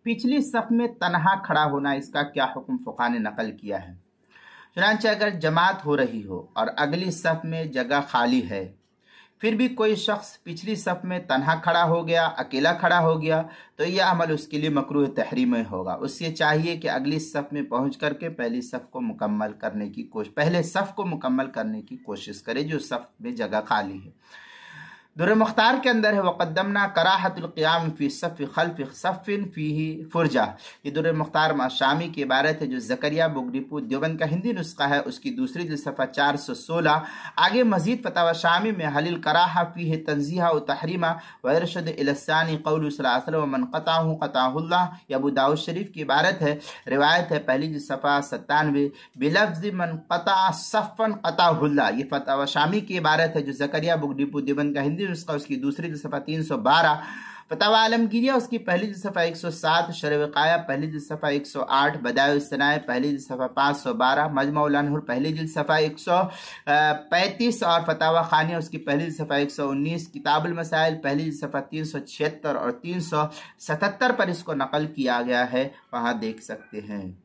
पिछली सफ में तन्हा खड़ा होना, इसका क्या हुक्म फुक़हा ने नकल किया है। चुनांचे अगर जमात हो रही हो और अगली सफ में जगह खाली है, फिर भी कोई शख्स पिछली सफ में तन्हा खड़ा हो गया, अकेला खड़ा हो गया, तो यह अमल उसके लिए मकरूह तहरीम होगा। उससे चाहिए कि अगली सफ में पहुंच करके पहले सफ को मुकम्मल करने की कोशिश करे जो सफ में जगह खाली है। दुर्र मुख्तार के अंदर है वक़द्दमना कराहतुल क़ियाम फ़ी सफ़्फ़ि ख़ल्फ़ि सफ़्फ़िन फ़ीही फ़ुरजा। ये दुर्र मुख्तार शामी की इबारत है जो ज़करिया बुगरीपुर देवबंद का हिंदी नुस्खा है, उसकी दूसरी जिल्द सफ़ा 416। आगे मज़ीद फ़तावा शामी में हलिल कराहा फ़ीही तंज़ीहा व तहरीमा व इरशद इलस्सानी क़ौलु सल्लल्लाहु अलैहि वसल्लम मन क़ताअहु क़ताअहुल्लाह। ये अबू दाऊद शरीफ की इबारत है, रिवायत है पहली जिल्द सफ़ा 97 बिलफ्ज़ मन क़ताअ सफ़्फ़न क़ताअहुल्लाह। ये फ़तावा शामी की इबारत है जो ज़करिया बुगरीपुर देवबंद का हिंदी उसका उसकी दूसरी सफ़ा 312, फतावा आलमगीरिया उसकी पहली सफ़ा 107, शरह वक़ाया पहली जिल्द सफ़ा 108, बदाए सनाए पहली जिल्द सफ़ा 512, मजमुउल अनहुर पहली जिल्द सफ़ा 135 और फतावा खानिया उसकी पहली जिल्द सफ़ा 119, किताबुल मसाइल पहली जिल्द सफ़ा 376 और 377 पर इसको नकल किया गया है, वहाँ देख सकते हैं।